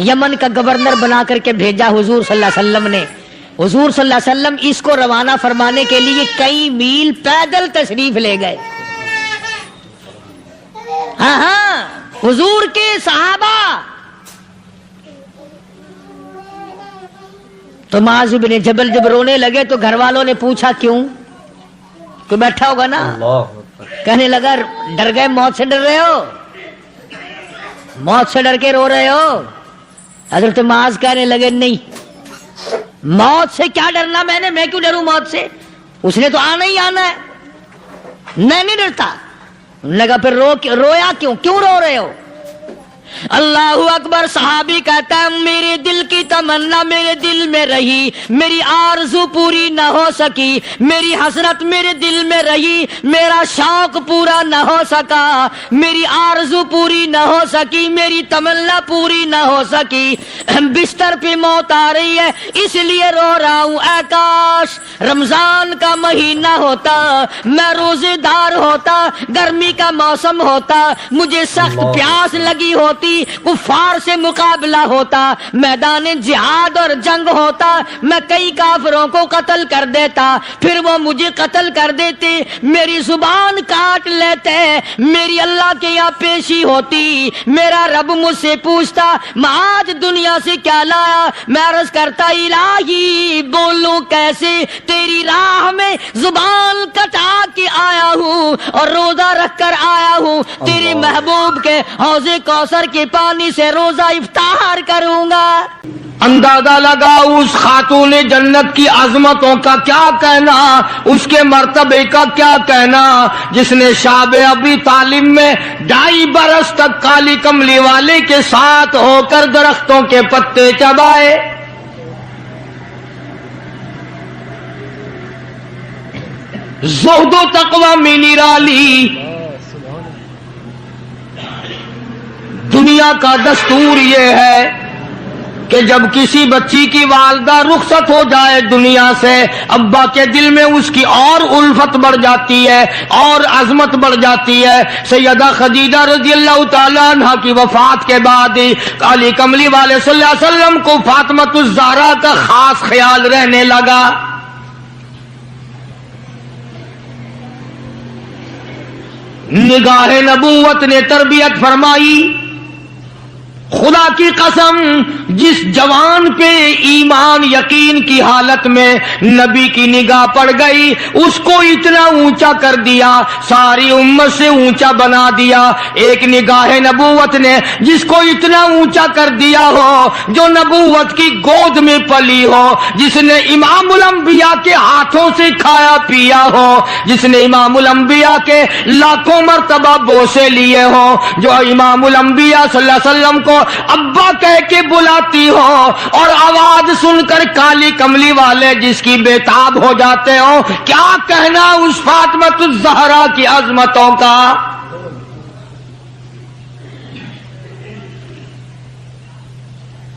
یمن کا گورنر بنا کر کے بھیجا حضور صلی اللہ علیہ وسلم نے. حضور صلی اللہ علیہ وسلم اس کو روانہ فرمانے کے لیے کئی میل پیدل تشریف لے گئے. ہاں حضور کے صحابہ. تو معاذ بن جبل جب رونے لگے تو گھر والوں نے پوچھا کیوں؟ کوئی بیٹھا ہوگا نا. اللہ اکبر. کہنے لگا ڈر گئے، موت سے ڈر رہے ہو، موت سے ڈر کے رو رہے ہو. حضرت معاذ کہنے لگے نہیں، موت سے کیا ڈرنا، میں کیوں ڈروں موت سے، اس نے تو آنا ہی آنا ہے، میں نہیں ڈرتا. لگا پھر رویا کیوں رو رہے ہو؟ اللہ اکبر. صحابی کہتا ہے میرے دل کی تمنا میرے دل میں رہی، میری آرزو پوری نہ ہو سکی، میری حسرت میرے دل میں رہی، میرا شوق پورا نہ ہو سکا، میری آرزو پوری نہ ہو سکی، میری تمنا پوری نہ ہو سکی. بستر پہ موت آ رہی ہے اس لیے رو رہا ہوں. اے کاش رمضان کا مہینہ ہوتا، میں روزے دار ہوتا، گرمی کا موسم ہوتا، مجھے سخت پیاس لگی ہوتی، کفار سے مقابلہ ہوتا، میدان جہاد اور جنگ ہوتا، میں کئی کافروں کو قتل کر دیتا، پھر وہ مجھے قتل کر دیتے، میری زبان کاٹ لیتے، میری اللہ کے یہاں پیشی ہوتی، میرا رب مجھ سے پوچھتا معاذ دنیا سے کیا لایا. میں عرض کرتا الہی بولوں کیسے، تیری راہ میں زبان کٹا کے آیا ہوں اور روزہ رکھ کر آیا ہوں، تیرے محبوب کے حوض کوثر کے پانی سے روزہ افطار کروں گا. اندازہ لگا اس خاتون جنت کی عظمتوں کا کیا کہنا، اس کے مرتبے کا کیا کہنا، جس نے شاب ابی طالب میں 2.5 برس تک کالی کملی والے کے ساتھ ہو کر درختوں کے پتے چبائے. زہد و تقوی میں نرالی. دنیا کا دستور یہ ہے کہ جب کسی بچی کی والدہ رخصت ہو جائے دنیا سے، ابا کے دل میں اس کی اور الفت بڑھ جاتی ہے اور عظمت بڑھ جاتی ہے. سیدہ خدیجہ رضی اللہ تعالیٰ عنہ کی وفات کے بعد کالی کملی والے صلی اللہ علیہ وسلم کو فاطمۃ الزہرا کا خاص خیال رہنے لگا. نگاہ نبوت نے تربیت فرمائی. خدا کی قسم جس جوان پہ ایمان یقین کی حالت میں نبی کی نگاہ پڑ گئی، اس کو اتنا اونچا کر دیا، ساری امت سے اونچا بنا دیا. ایک نگاہ نبوت نے جس کو اتنا اونچا کر دیا ہو، جو نبوت کی گود میں پلی ہو، جس نے امام الانبیاء کے ہاتھوں سے کھایا پیا ہو، جس نے امام الانبیاء کے لاکھوں مرتبہ بوسے لیے ہوں، جو امام الانبیاء صلی اللہ علیہ وسلم کو ابا کہہ کے بلاتی ہو اور آواز سن کر کالی کملی والے جس کی بےتاب ہو جاتے ہو، کیا کہنا اس فاطمۃ الزہرا کی عظمتوں کا.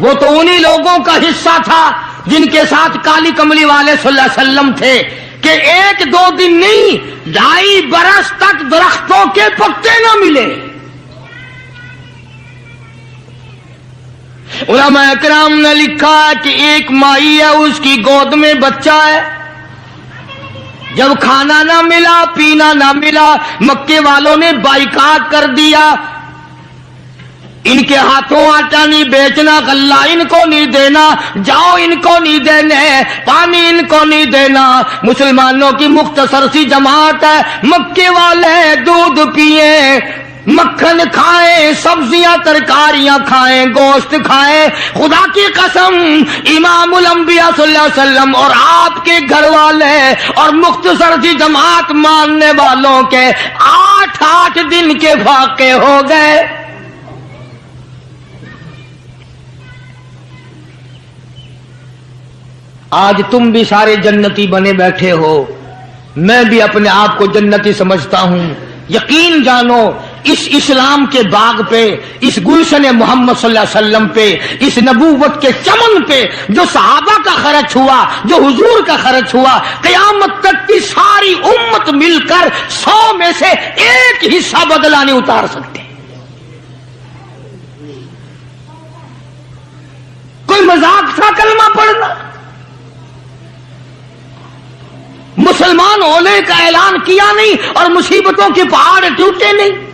وہ تو انہی لوگوں کا حصہ تھا جن کے ساتھ کالی کملی والے صلی اللہ علیہ وسلم تھے کہ 1-2 دن نہیں 2.5 برس تک درختوں کے پتے نہ ملے. علماء اکرام نے لکھا کہ ایک مائی ہے، اس کی گود میں بچہ ہے. جب کھانا نہ ملا، پینا نہ ملا، مکے والوں نے بائیکاٹ کر دیا. ان کے ہاتھوں آٹا نہیں بیچنا، غلہ ان کو نہیں دینا، جاؤ ان کو نہیں دینے، پانی ان کو نہیں دینا. مسلمانوں کی مختصر سی جماعت ہے، مکے والے دودھ پیئیں، مکھن کھائیں، سبزیاں ترکاریاں کھائیں، گوشت کھائیں. خدا کی قسم امام الانبیاء صلی اللہ علیہ وسلم اور آپ کے گھر والے اور مختصر سی جماعت ماننے والوں کے 8 دن کے واقع ہو گئے. آج تم بھی سارے جنتی بنے بیٹھے ہو، میں بھی اپنے آپ کو جنتی سمجھتا ہوں. یقین جانو اس اسلام کے باغ پہ، اس گلشن محمد صلی اللہ علیہ وسلم پہ، اس نبوت کے چمن پہ جو صحابہ کا خرچ ہوا، جو حضور کا خرچ ہوا، قیامت تک کی ساری امت مل کر 100 میں سے 1 حصہ بدلہ نہیں اتار سکتے. کوئی مذاق تھا کلمہ پڑھنا؟ مسلمان ہونے کا اعلان کیا نہیں اور مصیبتوں کے پہاڑ ٹوٹے نہیں.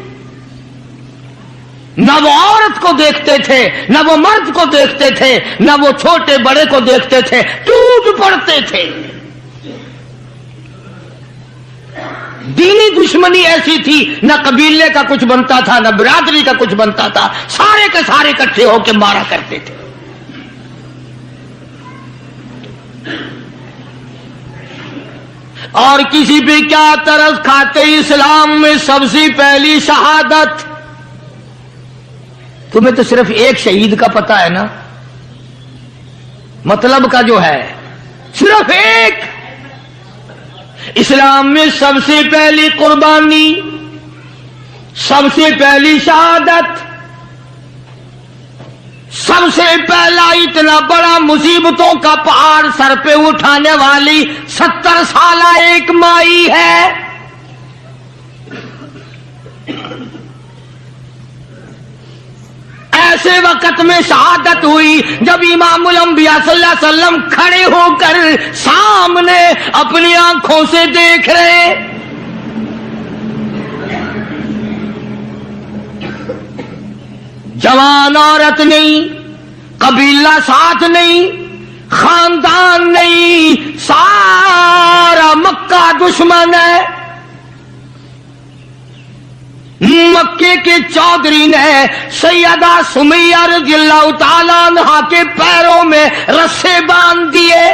نہ وہ عورت کو دیکھتے تھے، نہ وہ مرد کو دیکھتے تھے، نہ وہ چھوٹے بڑے کو دیکھتے تھے، ٹوٹ پڑتے تھے. دینی دشمنی ایسی تھی، نہ قبیلے کا کچھ بنتا تھا، نہ برادری کا کچھ بنتا تھا، سارے کے سارے اکٹھے ہو کے مارا کرتے تھے. اور کسی پہ کیا ترس کھاتے؟ اسلام میں سب سے پہلی شہادت. تمہیں تو صرف ایک شہید کا پتہ ہے نا، مطلب کا جو ہے صرف ایک. اسلام میں سب سے پہلی قربانی، سب سے پہلی شہادت، سب سے پہلا اتنا بڑا مصیبتوں کا پہاڑ سر پہ اٹھانے والی 70 سالہ ایک مائی ہے. ایسے وقت میں شہادت ہوئی جب امام الانبیاء صلی اللہ علیہ وسلم کھڑے ہو کر سامنے اپنی آنکھوں سے دیکھ رہے. جوان عورت نہیں، قبیلہ ساتھ نہیں، خاندان نہیں، سارا مکہ دشمن ہے. مکے کے چودھری نے سیدہ سمیہ رضی اللہ تعالیٰ عنہا کے پیروں میں رسے باندھ دیے.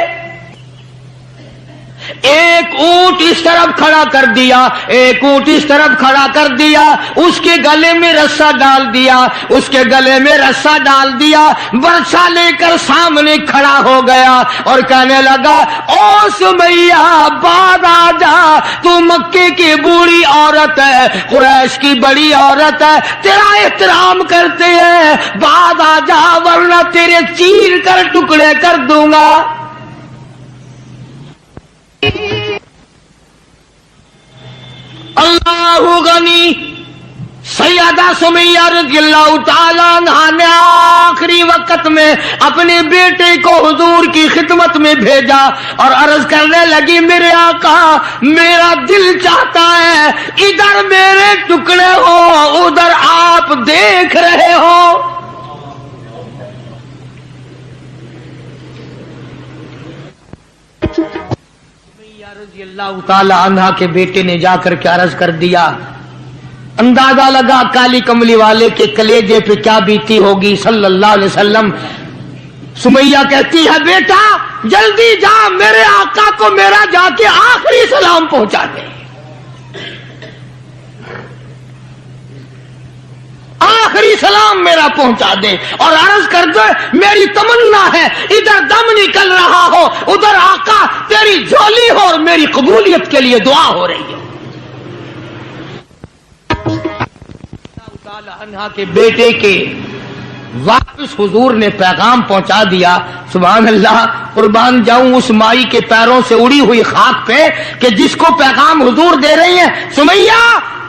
ایک اونٹ اس طرف کھڑا کر دیا، ایک اونٹ اس طرف کھڑا کر دیا، اس کے گلے میں رسا ڈال دیا، اس کے گلے میں رسا ڈال دیا، برچا لے کر سامنے کھڑا ہو گیا اور کہنے لگا او سمیہ بعد آ جا، تو مکے کی بوڑھی عورت ہے، قریش کی بڑی عورت ہے، تیرا احترام کرتے ہیں، بعد آ جا ورنہ تیرے چیر کر ٹکڑے کر دوں گا. اللہ غنی. سیدہ سمیہ رضی اللہ تعالیٰ عنہا نے آخری وقت میں اپنے بیٹے کو حضور کی خدمت میں بھیجا اور عرض کرنے لگی میرے آقا میرا دل چاہتا ہے ادھر میرے ٹکڑے ہو، ادھر آپ دیکھ رہے ہو. رضی اللہ تعالی عنہ کے بیٹے نے جا کر کے عرض کر دیا. اندازہ لگا کالی کملی والے کے کلیجے پہ کیا بیتی ہوگی صلی اللہ علیہ وسلم. سمیہ کہتی ہے بیٹا جلدی جا، میرے آقا کو میرا جا کے آخری سلام پہنچا دے، آخری سلام میرا پہنچا دے اور عرض کر دے میری تمنا ہے ادھر دم نکل رہا ہو، ادھر آقا تیری جھولی ہو اور میری قبولیت کے لیے دعا ہو رہی ہے. عنہا کے بیٹے کے واپس حضور نے پیغام پہنچا دیا. سبحان اللہ، قربان جاؤں اس مائی کے پیروں سے اڑی ہوئی خاک پہ کہ جس کو پیغام حضور دے رہی ہیں، سمیہ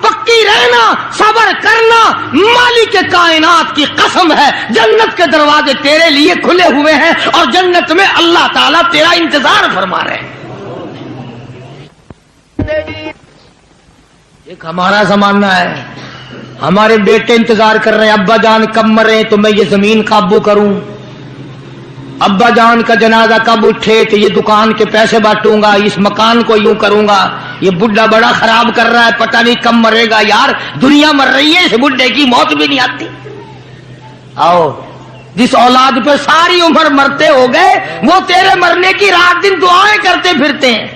پکی رہنا، صبر کرنا، مالک کائنات کی قسم ہے جنت کے دروازے تیرے لیے کھلے ہوئے ہیں اور جنت میں اللہ تعالیٰ تیرا انتظار فرما رہے ہیں. ایک ہمارا زمانہ ہے، ہمارے بیٹے انتظار کر رہے ہیں، ابا جان کب مرے تو میں یہ زمین قابو کروں، ابا جان کا جنازہ کب اٹھے تو یہ دکان کے پیسے بانٹوں گا، اس مکان کو یوں کروں گا، یہ بڈھا بڑا خراب کر رہا ہے، پتہ نہیں کب مرے گا. یار دنیا مر رہی ہے، اس بڈھے کی موت بھی نہیں آتی. آؤ، جس اولاد پہ ساری عمر مرتے ہو گئے وہ تیرے مرنے کی رات دن دعائیں کرتے پھرتے ہیں.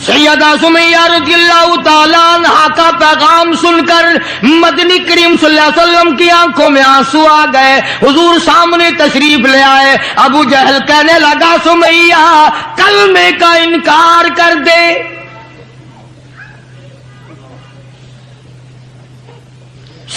سیدہ سمیہ رضی اللہ تعالیٰ عنہا کا پیغام سن کر مدنی کریم صلی اللہ علیہ وسلم کی آنکھوں میں آنسو آ گئے. حضور سامنے تشریف لے آئے. ابو جہل کہنے لگا سمیہ کلمے کا انکار کر دے.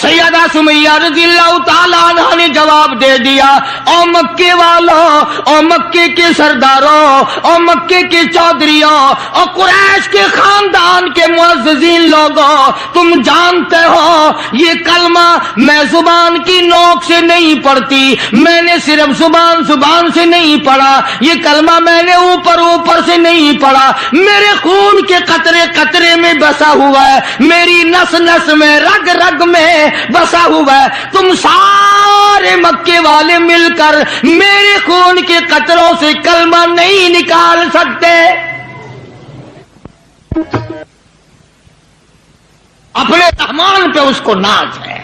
سیدہ سمیہ رضی اللہ تعالیٰ عنہ نے جواب دے دیا، او مکے والوں، او مکے کے سرداروں، او مکے کے چودھریوں، او قریش کے خاندان کے معززین لوگوں، تم جانتے ہو یہ کلمہ میں زبان کی نوک سے نہیں پڑھتی، میں نے صرف زبان سے نہیں پڑھا، یہ کلمہ میں نے اوپر سے نہیں پڑھا، میرے خون کے قطرے قطرے میں بسا ہوا ہے، میری نس نس میں رگ رگ میں بسا ہوا ہے. تم سارے مکے والے مل کر میرے خون کے قطروں سے کلمہ نہیں نکال سکتے. اپنے رحمان پہ اس کو ناز ہے.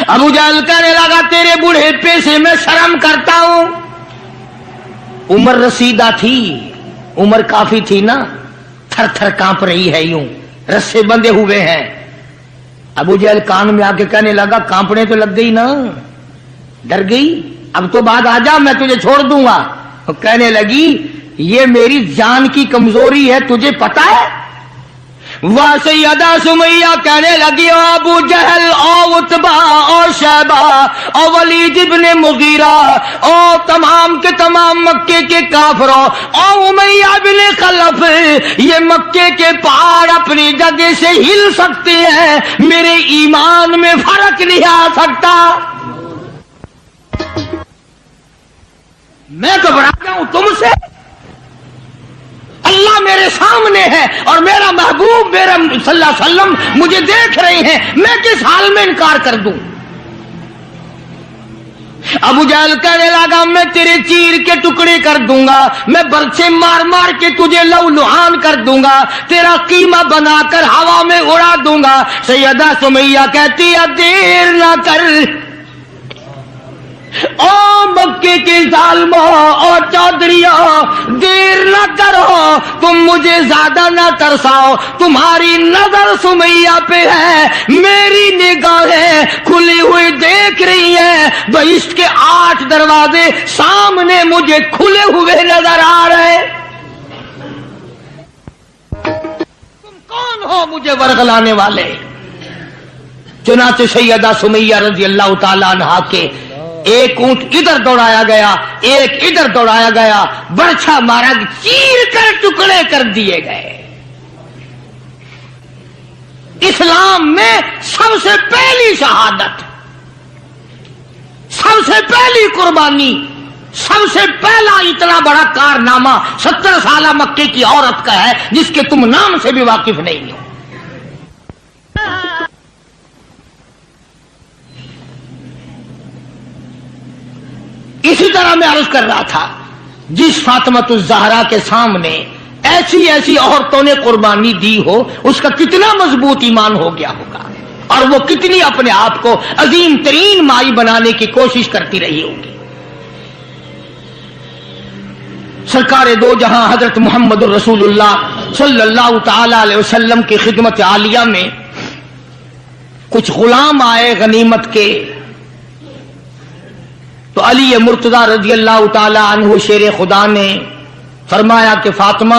ابو جہل کہنے لگا تیرے بوڑھے سے میں شرم کرتا ہوں. عمر رسیدہ تھی، عمر کافی تھی نا، تھر تھر کانپ رہی ہے، یوں رسے بندھے ہوئے ہیں. ابو جہل کان میں آ کے کہنے لگا کانپنے تو لگ گئی نا، ڈر گئی، اب تو بعد آ جا میں تجھے چھوڑ دوں گا. کہنے لگی یہ میری جان کی کمزوری ہے، تجھے پتا ہے. وہ سیدہ سمیہ کہنے لگی او ابو جہل، او عتبہ، او شیبہ، او ولید ابن مغیرہ، او تمام کے تمام مکے کے کافروں، او امیہ بن خلف، یہ مکے کے پہاڑ اپنی جگہ سے ہل سکتے ہیں، میرے ایمان میں فرق نہیں آ سکتا. میں گھبرا جاؤں تم سے؟ اللہ میرے سامنے ہے اور میرا محبوب میرا صلی اللہ علیہ وسلم مجھے دیکھ رہے ہیں، میں کس حال میں انکار کر دوں؟ ابو جہل کہنے لگا میں تیرے چیر کے ٹکڑے کر دوں گا، میں برچے مار مار کے تجھے لہو-لہان کر دوں گا، تیرا قیمہ بنا کر ہوا میں اڑا دوں گا. سیدہ سمیہ کہتی ہے دیر نہ کر، او مکے کے ظالموں، او چودھریوں، دیر نہ کرو، تم مجھے زیادہ نہ ترساؤ. تمہاری نظر سمیہ پہ ہے، میری نگاہیں کھلی ہوئی دیکھ رہی ہیں. بہشت کے 8 دروازے سامنے مجھے کھلے ہوئے نظر آ رہے. تم کون ہو مجھے ورغلانے والے؟ چنانچہ سیدہ سمیہ رضی اللہ تعالیٰ عنہا کے ایک اونٹ ادھر دوڑایا گیا، ایک ادھر دوڑایا گیا، برچھا مارا، چیر کر ٹکڑے کر دیے گئے. اسلام میں سب سے پہلی شہادت، سب سے پہلی قربانی، سب سے پہلا اتنا بڑا کارنامہ 70 سالہ مکے کی عورت کا ہے جس کے تم نام سے بھی واقف نہیں ہو. اسی طرح میں عرض کر رہا تھا، جس فاطمۃ الزہرا کے سامنے ایسی عورتوں نے قربانی دی ہو، اس کا کتنا مضبوط ایمان ہو گیا ہوگا، اور وہ کتنی اپنے آپ کو عظیم ترین مائی بنانے کی کوشش کرتی رہی ہوگی. سرکار دو جہاں حضرت محمد الرسول اللہ صلی اللہ تعالی علیہ وسلم کی خدمت عالیہ میں کچھ غلام آئے غنیمت کے، تو علی مرتضی رضی اللہ تعالی عنہ شیر خدا نے فرمایا کہ فاطمہ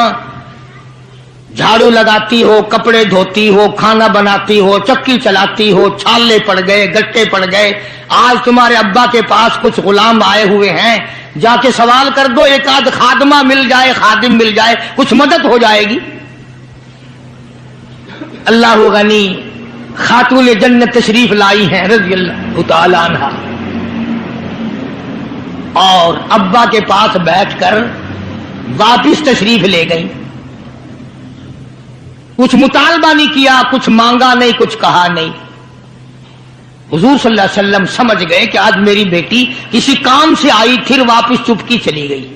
جھاڑو لگاتی ہو، کپڑے دھوتی ہو، کھانا بناتی ہو، چکی چلاتی ہو، چھالے پڑ گئے، گٹے پڑ گئے، آج تمہارے ابا کے پاس کچھ غلام آئے ہوئے ہیں، جا کے سوال کر دو، ایک آدھ خادمہ مل جائے، خادم مل جائے، کچھ مدد ہو جائے گی۔ اللہ غنی خاتون جنت تشریف لائی ہیں رضی اللہ تعالی عنہا، اور ابا کے پاس بیٹھ کر واپس تشریف لے گئی۔ کچھ مطالبہ نہیں کیا، کچھ مانگا نہیں، کچھ کہا نہیں۔ حضور صلی اللہ علیہ وسلم سمجھ گئے کہ آج میری بیٹی کسی کام سے آئی، پھر واپس چپکی چلی گئی۔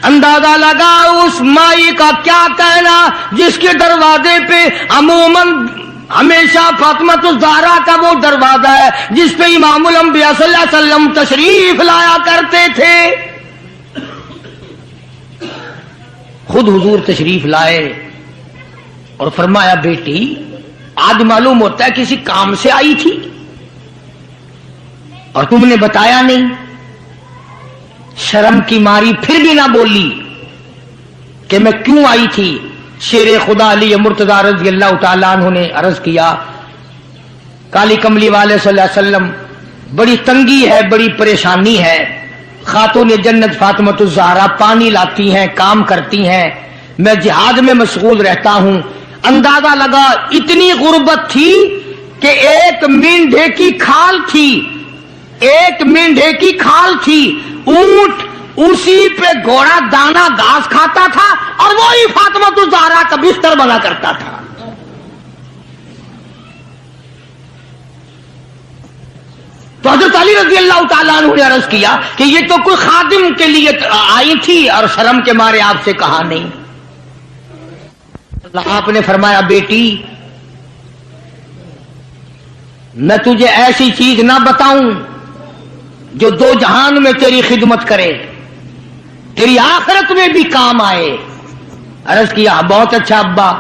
اندازہ لگا اس مائی کا کیا کہنا جس کے دروازے پہ عموماً ہمیشہ فاطمۃ الزہرا کا وہ دروازہ ہے جس پہ امام الانبیاء صلی اللہ علیہ وسلم تشریف لایا کرتے تھے۔ خود حضور تشریف لائے اور فرمایا بیٹی آج معلوم ہوتا ہے کسی کام سے آئی تھی اور تم نے بتایا نہیں۔ شرم کی ماری پھر بھی نہ بولی کہ میں کیوں آئی تھی۔ شیر خدا علی مرتضی رضی اللہ تعالیٰ عنہ نے عرض کیا کالی کملی والے صلی اللہ علیہ وسلم بڑی تنگی ہے، بڑی پریشانی ہے، خاتون جنت فاطمۃ الزہرا پانی لاتی ہیں، کام کرتی ہیں، میں جہاد میں مشغول رہتا ہوں۔ اندازہ لگا اتنی غربت تھی کہ ایک مینڈھے کی کھال تھی، ایک مینڈھے کی کھال تھی، اونٹ اسی پہ گھوڑا دانا گھاس کھاتا تھا اور وہی فاطمۃ الزہرا کا بستر بنا کرتا تھا۔ تو حضرت علی رضی اللہ تعالیٰ عنہ نے عرض کیا کہ یہ تو کوئی خادم کے لیے آئی تھی اور شرم کے مارے آپ سے کہا نہیں۔ آپ نے فرمایا بیٹی میں تجھے ایسی چیز نہ بتاؤں جو دو جہان میں تیری خدمت کرے، تیری آخرت میں بھی کام آئے۔ عرض کیا بہت اچھا ابا۔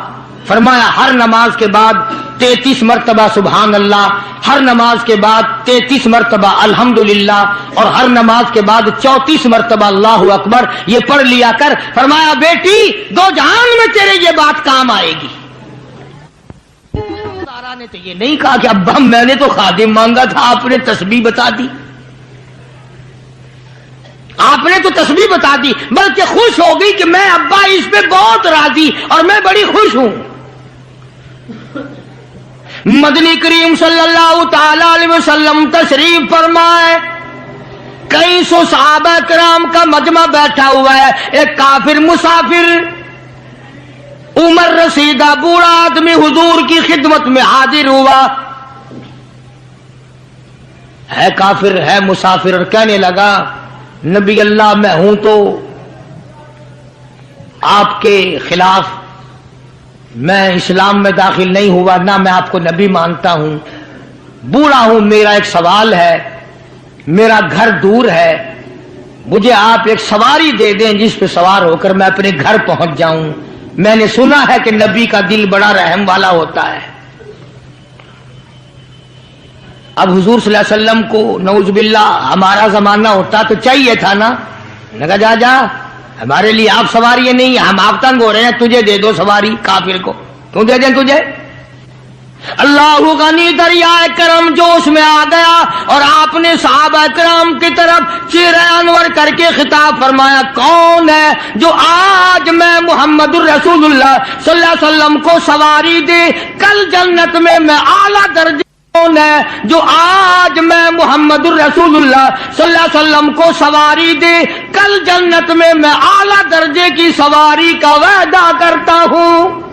فرمایا ہر نماز کے بعد 33 مرتبہ سبحان اللہ، ہر نماز کے بعد 33 مرتبہ الحمدللہ، اور ہر نماز کے بعد 34 مرتبہ اللہ اکبر، یہ پڑھ لیا کر۔ فرمایا بیٹی دو جہان میں تیرے یہ بات کام آئے گی۔ سارا نے تو یہ نہیں کہا کہ ابا میں نے تو خادم مانگا تھا، آپ نے تسبیح بتا دی، آپ نے تو تسبیح بتا دی، بلکہ خوش ہو گئی کہ میں ابا اس پہ بہت راضی اور میں بڑی خوش ہوں۔ مدنی کریم صلی اللہ تعالی علیہ وسلم تشریف فرمائے، کئی سو صحابہ کرام کا مجمع بیٹھا ہوا ہے، ایک کافر مسافر عمر رسیدہ بوڑھا آدمی حضور کی خدمت میں حاضر ہوا، ہے کافر ہے مسافر، اور کہنے لگا نبی اللہ میں ہوں تو آپ کے خلاف، میں اسلام میں داخل نہیں ہوا، نہ میں آپ کو نبی مانتا ہوں، بوڑھا ہوں، میرا ایک سوال ہے، میرا گھر دور ہے، مجھے آپ ایک سواری دے دیں جس پہ سوار ہو کر میں اپنے گھر پہنچ جاؤں، میں نے سنا ہے کہ نبی کا دل بڑا رحم والا ہوتا ہے۔ اب حضور صلی اللہ علیہ وسلم کو نعوذ باللہ ہمارا زمانہ ہوتا تو چاہیے تھا نا، لگا جا جا ہمارے لیے آپ سواری نہیں، ہم آپ تنگ ہو رہے ہیں، تجھے دے دو سواری، کافر کو کیوں دے دیں تجھے؟ اللہ غنی دریائے کرم جوش میں آ گیا اور آپ نے صحابہ کرام کی طرف چہرہ انور کر کے خطاب فرمایا، کون ہے جو آج میں محمد الرسول اللہ صلی اللہ علیہ وسلم کو سواری دے کل جنت میں اعلیٰ درجے، کون ہے جو آج میں محمد الرسول اللہ صلی اللہ علیہ وسلم کو سواری دے کل جنت میں اعلیٰ درجے کی سواری کا وعدہ کرتا ہوں۔